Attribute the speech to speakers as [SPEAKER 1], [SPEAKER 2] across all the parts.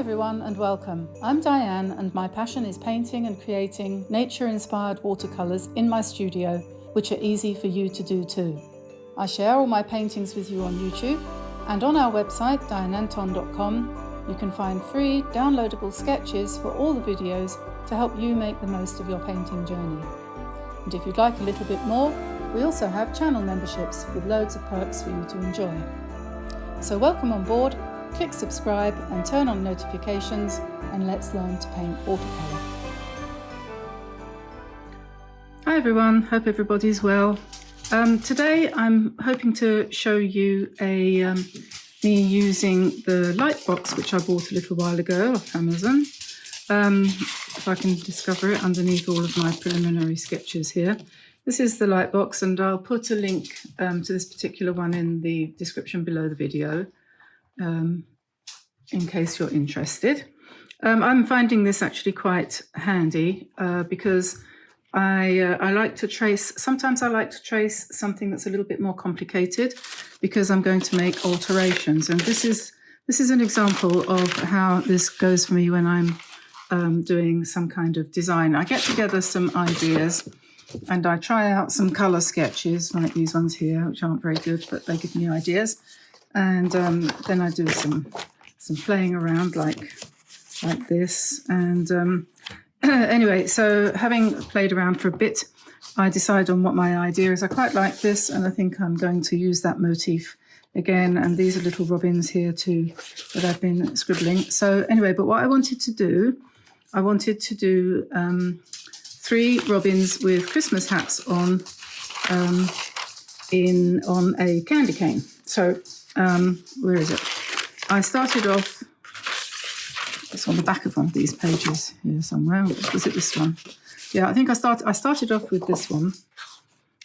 [SPEAKER 1] everyone and welcome. I'm Diane and my passion is painting and creating nature-inspired watercolours in my studio, which are easy for you to do too. I share all my paintings with you on YouTube, and on our website dianeantone.com you can find free downloadable sketches for all the videos to help you make the most of your painting journey. And if you'd like a little bit more, we also have channel memberships with loads of perks for you to enjoy. So welcome on board. Click subscribe and turn on notifications, and let's learn to paint watercolour. Hi everyone, hope everybody's well. Today I'm hoping to show you me using the light box which I bought a little while ago off Amazon. If I can discover it underneath all of my preliminary sketches here. This is the light box, and I'll put a link to this particular one in the description below the video. In case you're interested. I'm finding this actually quite handy because I like to trace, sometimes I like to trace something that's a little bit more complicated because I'm going to make alterations, and this is an example of how this goes for me when I'm doing some kind of design. I get together some ideas and I try out some colour sketches like these ones here, which aren't very good, but they give me ideas. And then I do some playing around like this. And anyway, so having played around for a bit, I decide on what my idea is. I quite like this, and I think I'm going to use that motif again. And these are little robins here too that I've been scribbling. So anyway, but what I wanted to do, I wanted to do 3 robins with Christmas hats on a candy cane. So where is it? I started off, it's on the back of one of these pages here somewhere. Was it this one? Yeah, I think I started off with this one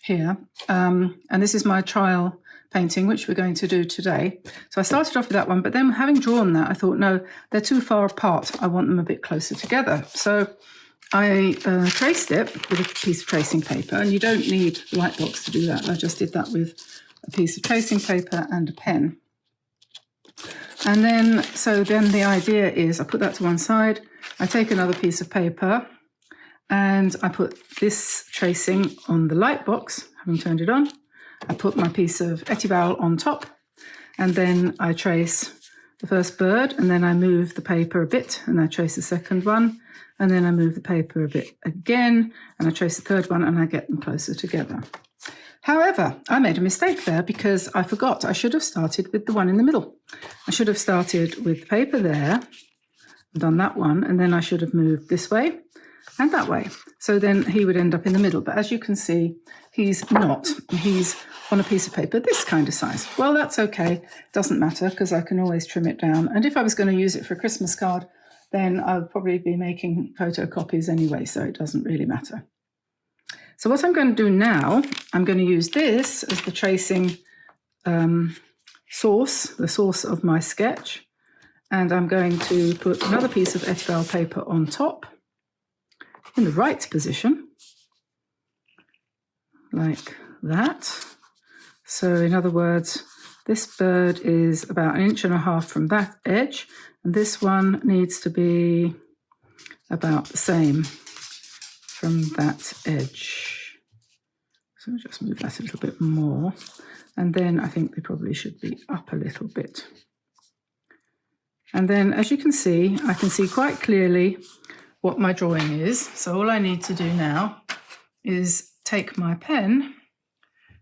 [SPEAKER 1] here. And this is my trial painting, which we're going to do today. So I started off with that one, but then having drawn that, I thought, no, they're too far apart. I want them a bit closer together. So I traced it with a piece of tracing paper, and you don't need the light box to do that. I just did that with a piece of tracing paper and a pen. And then, so then the idea is I put that to one side, I take another piece of paper and I put this tracing on the light box, having turned it on. I put my piece of Etivowel on top, and then I trace the first bird, and then I move the paper a bit and I trace the second one, and then I move the paper a bit again and I trace the third one, and I get them closer together. However, I made a mistake there because I forgot I should have started with the one in the middle. I should have started with the paper there and done that one, and then I should have moved this way and that way. So then he would end up in the middle. But as you can see, he's not. He's on a piece of paper this kind of size. Well, that's okay. Doesn't matter because I can always trim it down. And if I was going to use it for a Christmas card, then I would probably be making photocopies anyway, so it doesn't really matter. So what I'm going to do now, I'm going to use this as the tracing source, the source of my sketch. And I'm going to put another piece of Etivowel paper on top in the right position, like that. So in other words, this bird is about 1.5 inches from that edge, and this one needs to be about the same from that edge. So I'll just move that a little bit more, and then I think they probably should be up a little bit. And then, as you can see, I can see quite clearly what my drawing is. So all I need to do now is take my pen,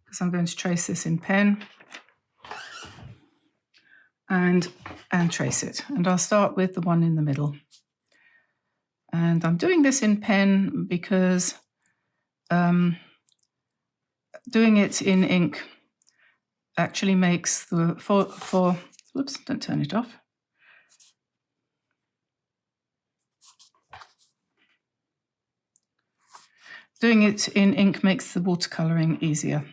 [SPEAKER 1] because I'm going to trace this in pen, and trace it. And I'll start with the one in the middle. And I'm doing this in pen because doing it in ink actually makes the, whoops, don't turn it off. Doing it in ink makes the watercolouring easier.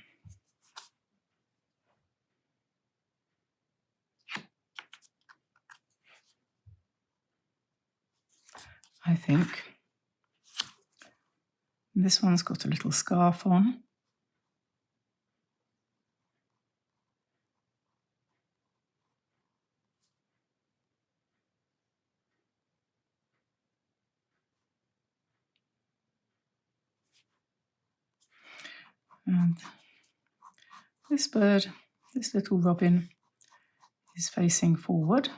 [SPEAKER 1] I think. And this one's got a little scarf on. And this bird, this little robin, is facing forward,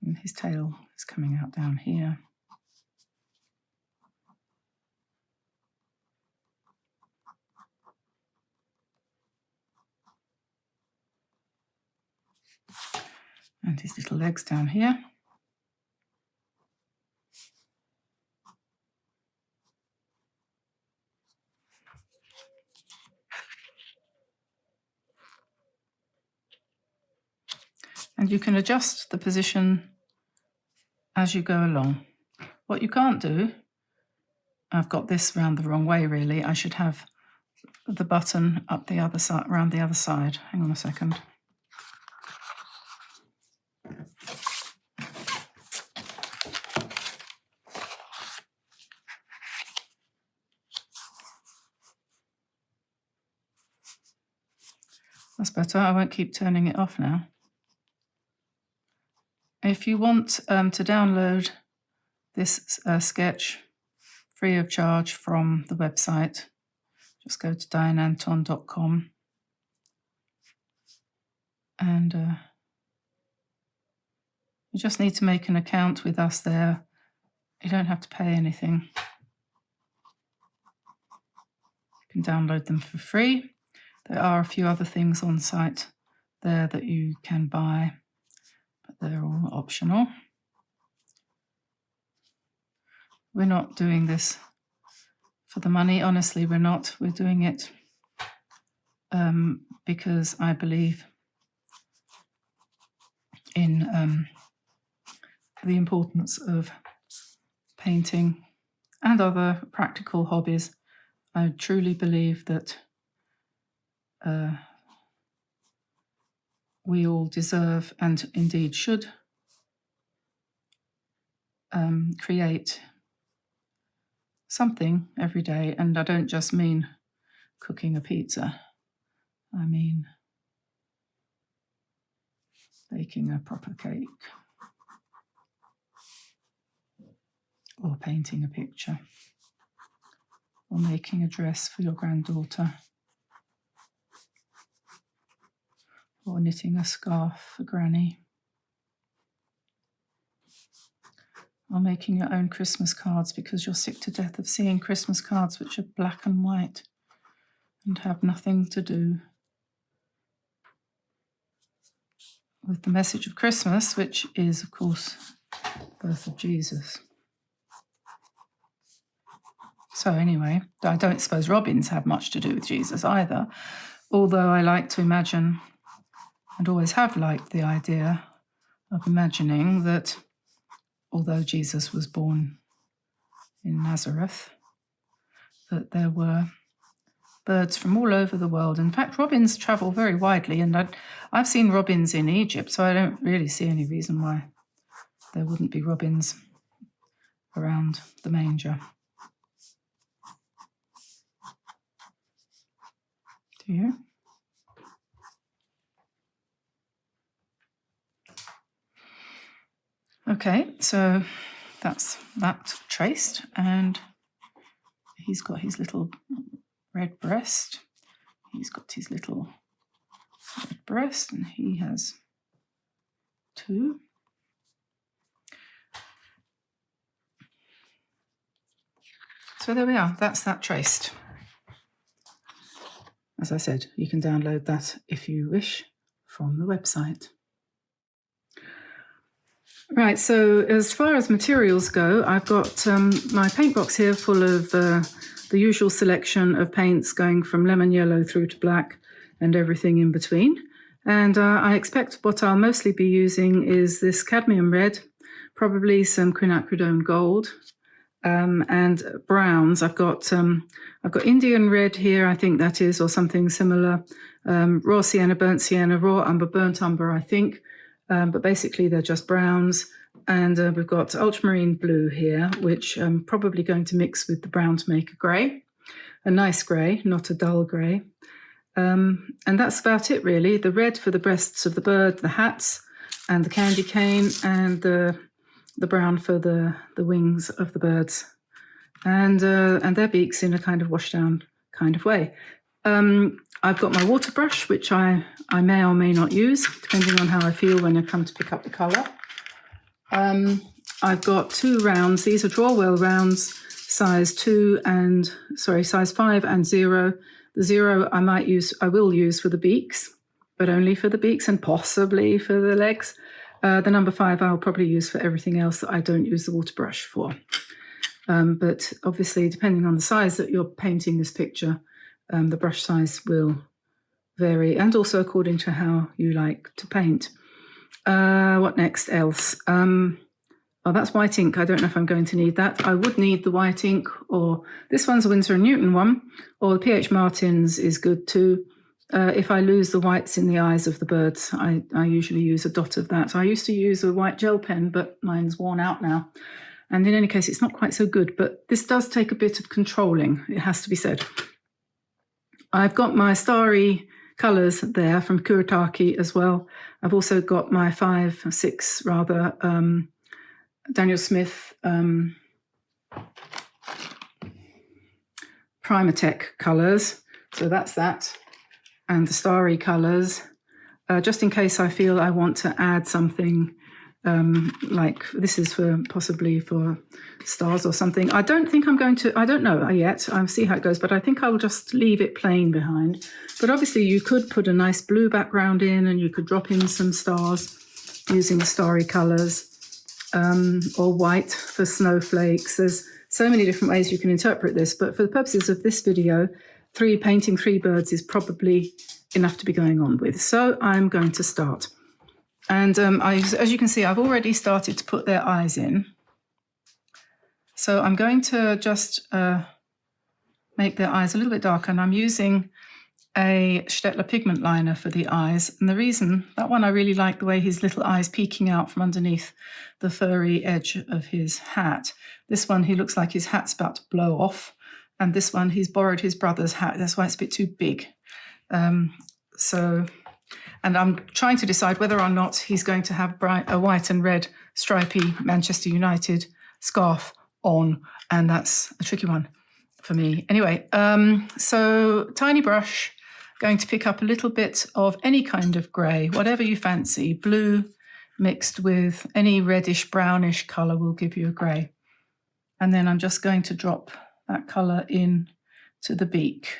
[SPEAKER 1] and his tail is coming out down here. And his little legs down here. And you can adjust the position as you go along. What you can't do, I've got this round the wrong way really, I should have the button up the other side, around the other side. Hang on a second. That's better. I won't keep turning it off now. If you want to download this sketch free of charge from the website, just go to dianeantone.com and you just need to make an account with us there. You don't have to pay anything. You can download them for free. There are a few other things on site there that you can buy, but they're all optional. We're not doing this for the money, honestly, we're not. We're doing it because I believe in the importance of painting and other practical hobbies. I truly believe that we all deserve and indeed should create something every day. And I don't just mean cooking a pizza. I mean baking a proper cake or painting a picture or making a dress for your granddaughter or knitting a scarf for Granny, or making your own Christmas cards because you're sick to death of seeing Christmas cards which are black and white and have nothing to do with the message of Christmas, which is, of course, the birth of Jesus. So anyway, I don't suppose robins have much to do with Jesus either, although I like to imagine, and always have liked the idea of imagining that although Jesus was born in Nazareth, that there were birds from all over the world. In fact, robins travel very widely, and I've seen robins in Egypt, so I don't really see any reason why there wouldn't be robins around the manger. Do you? Okay, so that's that traced, and he's got his little red breast. He's got his little red breast, and he has two. So there we are, that's that traced. As I said, you can download that if you wish from the website. Right, so as far as materials go, I've got my paint box here full of the usual selection of paints going from lemon yellow through to black and everything in between. And I expect what I'll mostly be using is this cadmium red, probably some quinacridone gold, and browns. I've got Indian red here, I think that is, or something similar, raw sienna, burnt sienna, raw umber, burnt umber, I think. But basically they're just browns, and we've got ultramarine blue here, which I'm probably going to mix with the brown to make a grey, a nice grey, not a dull grey. And that's about it really. The red for the breasts of the bird, the hats, and the candy cane, and the brown for the wings of the birds, and their beaks in a kind of washed down kind of way. I've got my water brush, which I may or may not use, depending on how I feel when I come to pick up the colour. I've got 2 rounds. These are DRAWELL rounds, size 5 and 0. The 0 I will use for the beaks, but only for the beaks and possibly for the legs. The number 5 I'll probably use for everything else that I don't use the water brush for. But obviously, depending on the size that you're painting this picture, the brush size will vary, and also according to how you like to paint. What next else? Oh, that's white ink. I don't know if I'm going to need that. I would need the white ink, or this one's a Winsor & Newton one, or the P.H. Martin's is good too. If I lose the whites in the eyes of the birds, I usually use a dot of that. I used to use a white gel pen, but mine's worn out now. And in any case, it's not quite so good, but this does take a bit of controlling, it has to be said. I've got my starry colours there from Kuretake as well. I've also got my 6 Daniel Smith Primatech colours. So that's that. And the starry colours, just in case I feel I want to add something, like this is possibly for stars or something. I don't think I'm going to, I don't know yet, I'll see how it goes, but I think I'll just leave it plain behind. But obviously you could put a nice blue background in, and you could drop in some stars using the starry colours, or white for snowflakes. There's so many different ways you can interpret this, but for the purposes of this video, painting 3 birds is probably enough to be going on with. So I'm going to start. And as you can see, I've already started to put their eyes in. So I'm going to just make their eyes a little bit darker, and I'm using a Staedtler pigment liner for the eyes. And the reason, that one I really like the way his little eyes peeking out from underneath the furry edge of his hat. This one, he looks like his hat's about to blow off. And this one, he's borrowed his brother's hat. That's why it's a bit too big. And I'm trying to decide whether or not he's going to have a white and red stripy Manchester United scarf on. And that's a tricky one for me. Anyway, so tiny brush, going to pick up a little bit of any kind of grey, whatever you fancy. Blue mixed with any reddish, brownish colour will give you a grey. And then I'm just going to drop that colour in to the beak.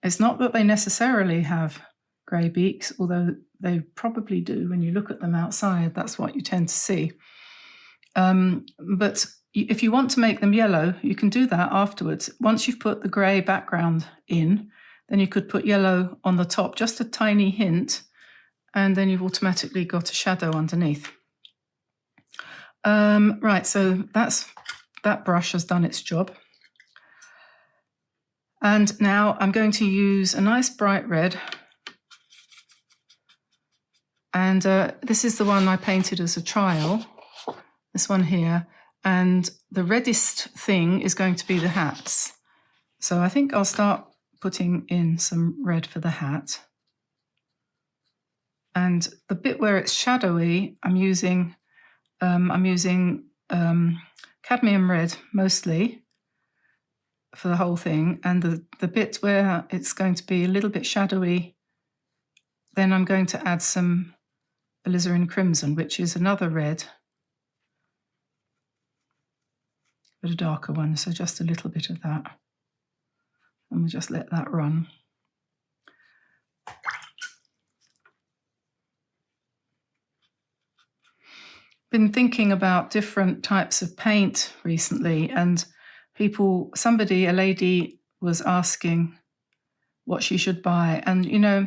[SPEAKER 1] It's not that they necessarily have grey beaks, although they probably do when you look at them outside. That's what you tend to see. But if you want to make them yellow, you can do that afterwards. Once you've put the grey background in, then you could put yellow on the top, just a tiny hint, and then you've automatically got a shadow underneath. Right, so that brush has done its job. And now I'm going to use a nice bright red. And this is the one I painted as a trial, this one here. And the reddest thing is going to be the hats. So I think I'll start putting in some red for the hat. And the bit where it's shadowy, I'm using cadmium red mostly for the whole thing. And the bit where it's going to be a little bit shadowy, then I'm going to add some alizarin crimson, which is another red, but a darker one, so just a little bit of that. And we'll just let that run. Been thinking about different types of paint recently, and a lady was asking what she should buy. And, you know,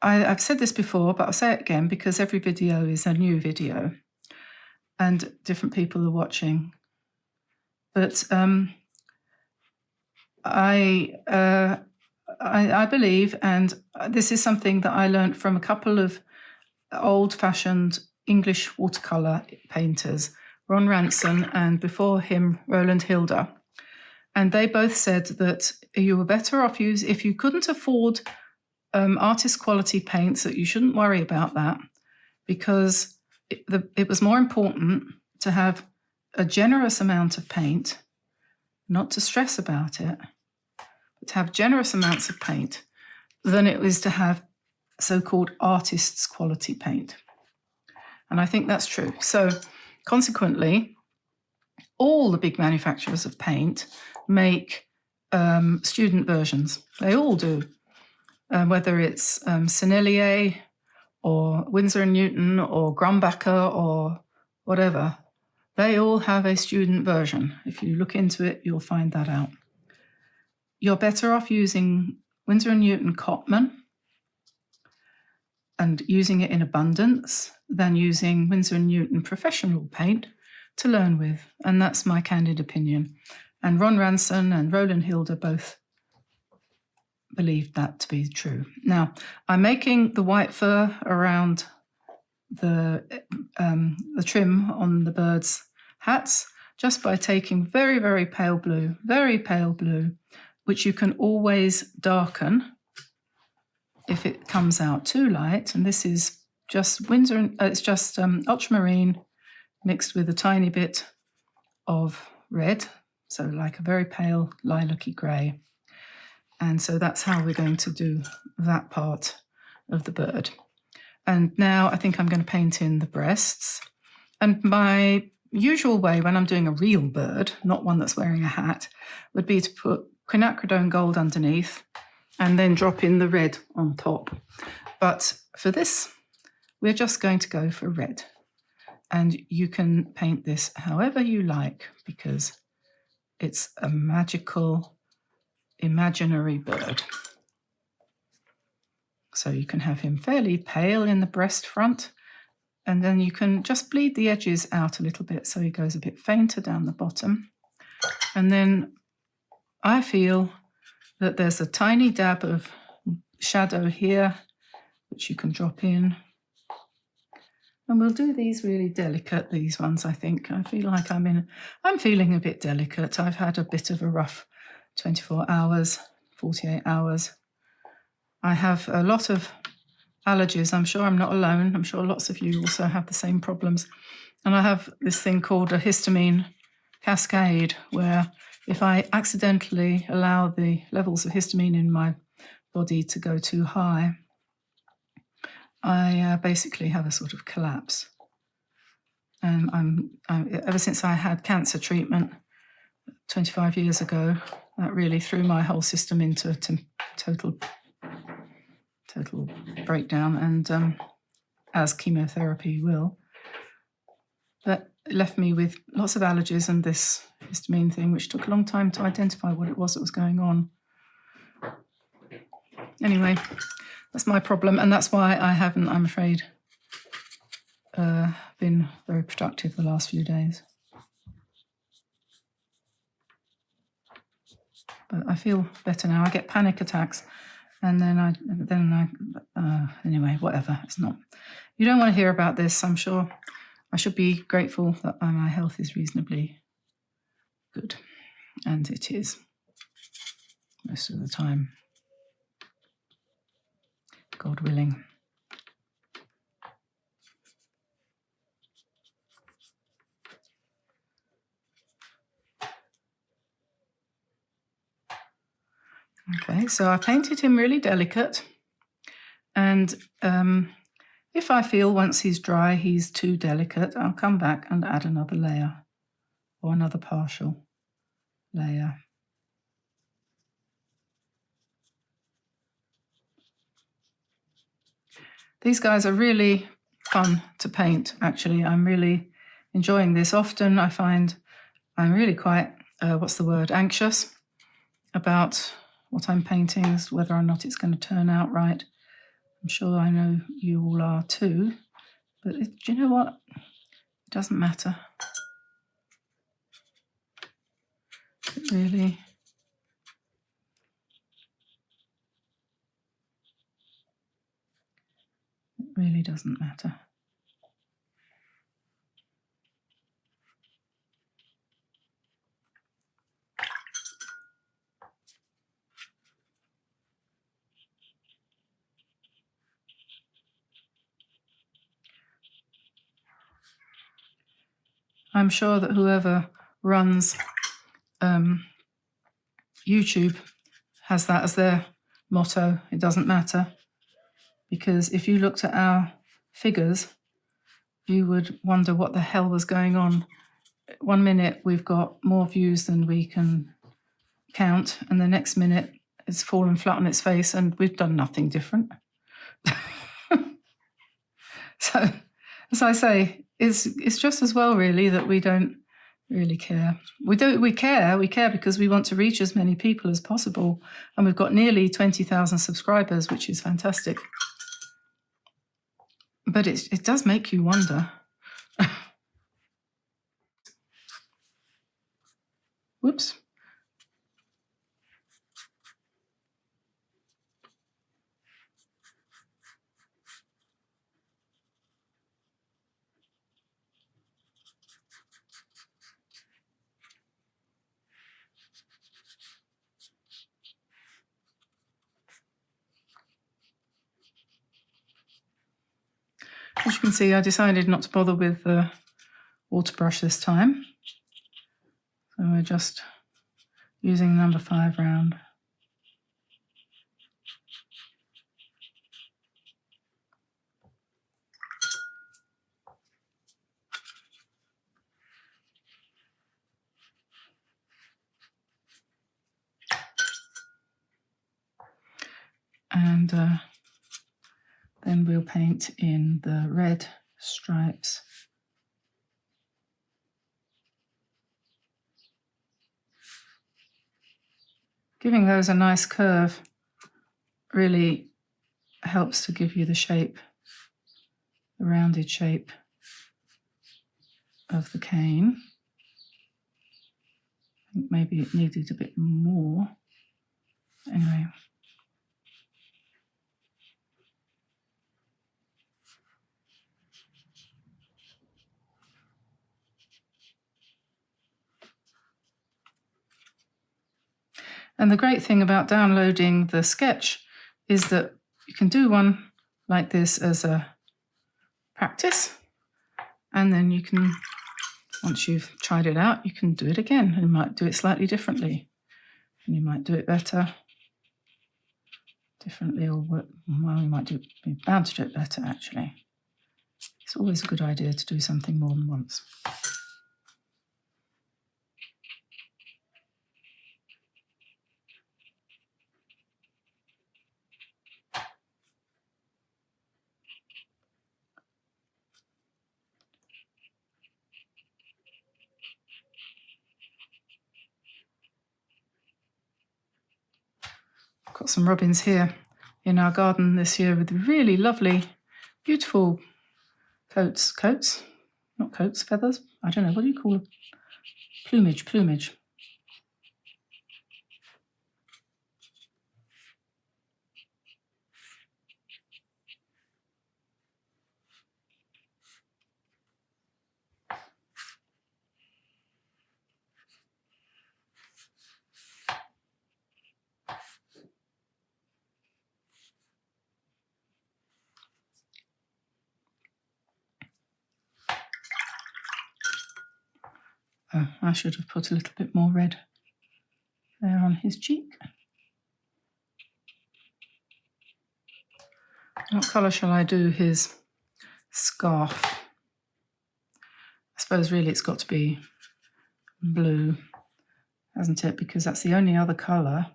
[SPEAKER 1] I've said this before, but I'll say it again because every video is a new video and different people are watching. But I believe, and this is something that I learned from a couple of old-fashioned English watercolour painters, Ron Ranson and before him Roland Hilder, and they both said that you were better off if you couldn't afford artist quality paints, that you shouldn't worry about that, because it was more important to have a generous amount of paint, not to stress about it, but to have generous amounts of paint, than it is to have so-called artist's quality paint. And I think that's true. So consequently, all the big manufacturers of paint make student versions. They all do, whether it's Sennelier or Winsor & Newton or Grumbacher or whatever. They all have a student version. If you look into it, you'll find that out. You're better off using Winsor & Newton Cotman and using it in abundance than using Winsor & Newton professional paint to learn with. And that's my candid opinion. And Ron Ranson and Roland Hilder both believed that to be true. Now, I'm making the white fur around the trim on the birds' hats just by taking very, very pale blue, which you can always darken if it comes out too light. And this is just ultramarine mixed with a tiny bit of red, so like a very pale lilac-y grey. And so that's how we're going to do that part of the bird. And now I think I'm going to paint in the breasts. And my usual way when I'm doing a real bird, not one that's wearing a hat, would be to put quinacridone gold underneath and then drop in the red on top. But for this, we're just going to go for red. And you can paint this however you like, because it's a magical, imaginary bird. So you can have him fairly pale in the breast front, and then you can just bleed the edges out a little bit so he goes a bit fainter down the bottom. And then I feel that there's a tiny dab of shadow here, which you can drop in. And we'll do these really delicate, these ones, I think. I feel like I'm feeling a bit delicate. I've had a bit of a rough 24 hours, 48 hours. I have a lot of allergies. I'm sure I'm not alone. I'm sure lots of you also have the same problems. And I have this thing called a histamine cascade, where if I accidentally allow the levels of histamine in my body to go too high, I basically have a sort of collapse. And I'm ever since I had cancer treatment 25 years ago, that really threw my whole system into a total breakdown, and as chemotherapy will. But it left me with lots of allergies and this histamine thing, which took a long time to identify what it was that was going on. Anyway, that's my problem, and that's why I haven't, I'm afraid, been very productive the last few days. But I feel better now. I get panic attacks, and then I anyway, whatever. It's not. You don't want to hear about this. I'm sure I should be grateful that my health is reasonably good, and it is most of the time, God willing. Okay, so I painted him really delicate, and if I feel once he's dry he's too delicate, I'll come back and add another layer or another partial layer. These guys are really fun to paint, actually. I'm really enjoying this. Often I find I'm really quite, anxious about what I'm painting, whether or not it's going to turn out right. I'm sure I know you all are too, but do you know what? It doesn't matter. It really doesn't matter. I'm sure that whoever runs YouTube has that as their motto. It doesn't matter, because if you looked at our figures, you would wonder what the hell was going on. 1 minute we've got more views than we can count, and the next minute it's fallen flat on its face and we've done nothing different. So, as I say, it's just as well really that we don't really care. We care because we want to reach as many people as possible, and we've got nearly 20,000 subscribers, which is fantastic. But it does make you wonder. Whoops. As you can see, I decided not to bother with the water brush this time. So we're just using number 5 round. And then we'll paint in the red stripes. Giving those a nice curve really helps to give you the shape, the rounded shape of the cane. I think maybe it needed a bit more. Anyway. And the great thing about downloading the sketch is that you can do one like this as a practice, and then you can, once you've tried it out, you can do it again, and you might do it slightly differently, and you might do it better, differently, or well, you might be bound to do it better actually. It's always a good idea to do something more than once. Got some robins here in our garden this year with really lovely, beautiful feathers. I don't know, what do you call it? Plumage. Oh, I should have put a little bit more red there on his cheek. What colour shall I do his scarf? I suppose really it's got to be blue, hasn't it? Because that's the only other colour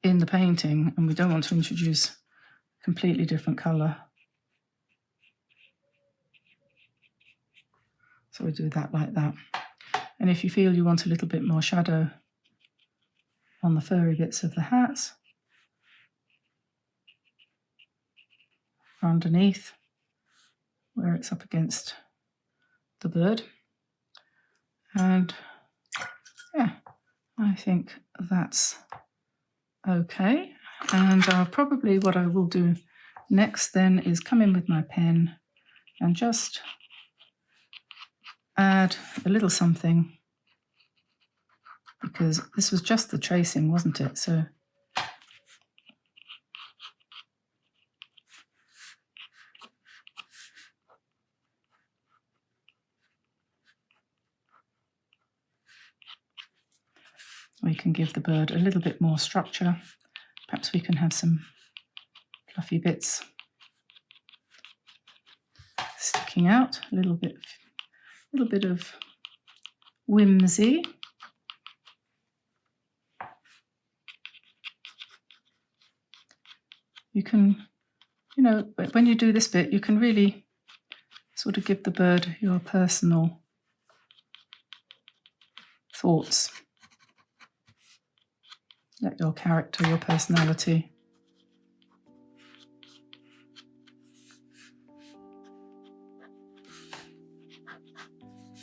[SPEAKER 1] in the painting, and we don't want to introduce a completely different colour. So we do that like that. And if you feel you want a little bit more shadow on the furry bits of the hats, or underneath where it's up against the bird. And yeah, I think that's okay. And probably what I will do next then is come in with my pen and just add a little something, because this was just the tracing, wasn't it? So we can give the bird a little bit more structure. Perhaps we can have some fluffy bits sticking out, a little bit of whimsy. You can, you know, when you do this bit, you can really sort of give the bird your personal thoughts. Let your character, your personality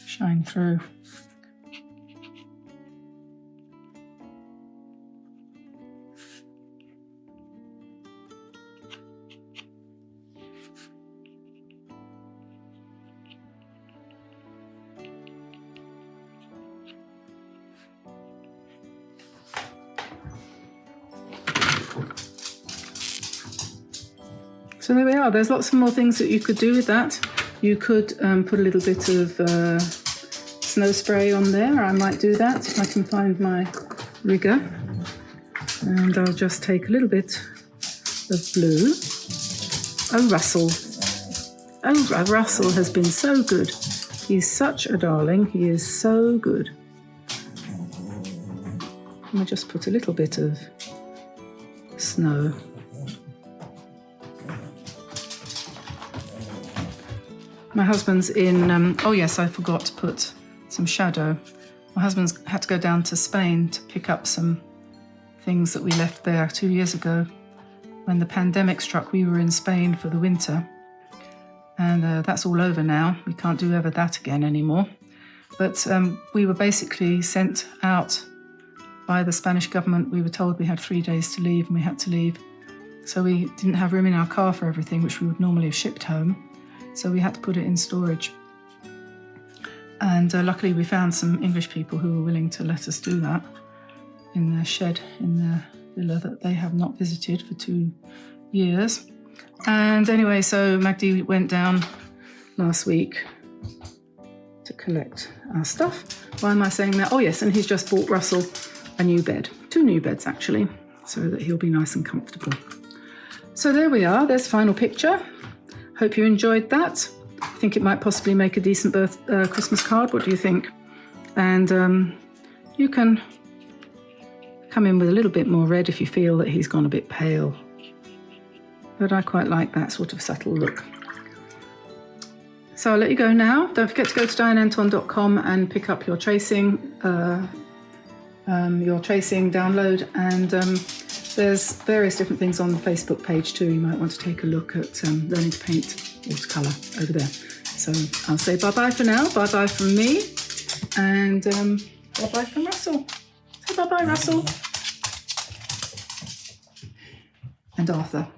[SPEAKER 1] shine through. So there we are. There's lots of more things that you could do with that. You could put a little bit of snow spray on there. I might do that if I can find my rigger. And I'll just take a little bit of blue. Oh, Russell. Oh, Russell has been so good. He's such a darling. He is so good. I'll just put a little bit of snow. My husband's in, oh yes, I forgot to put some shadow. My husband's had to go down to Spain to pick up some things that we left there 2 years ago. When the pandemic struck, we were in Spain for the winter. And that's all over now. We can't do ever that again anymore. But we were basically sent out by the Spanish government. We were told we had 3 days to leave, and we had to leave. So we didn't have room in our car for everything, which we would normally have shipped home. So we had to put it in storage. And luckily we found some English people who were willing to let us do that in their shed, in their villa that they have not visited for 2 years. And anyway, so Magdi went down last week to collect our stuff. Why am I saying that? Oh yes, and he's just bought Russell a new bed. 2 new beds actually, so that he'll be nice and comfortable. So there we are, there's the final picture. Hope you enjoyed that. I think it might possibly make a decent Christmas card. What do you think? And you can come in with a little bit more red if you feel that he's gone a bit pale. But I quite like that sort of subtle look. So I'll let you go now. Don't forget to go to dianeantone.com and pick up your tracing download. And there's various different things on the Facebook page too. You might want to take a look at learning to paint watercolour over there. So I'll say bye-bye for now. Bye-bye from me. And bye-bye from Russell. Say bye-bye, Russell. And Arthur.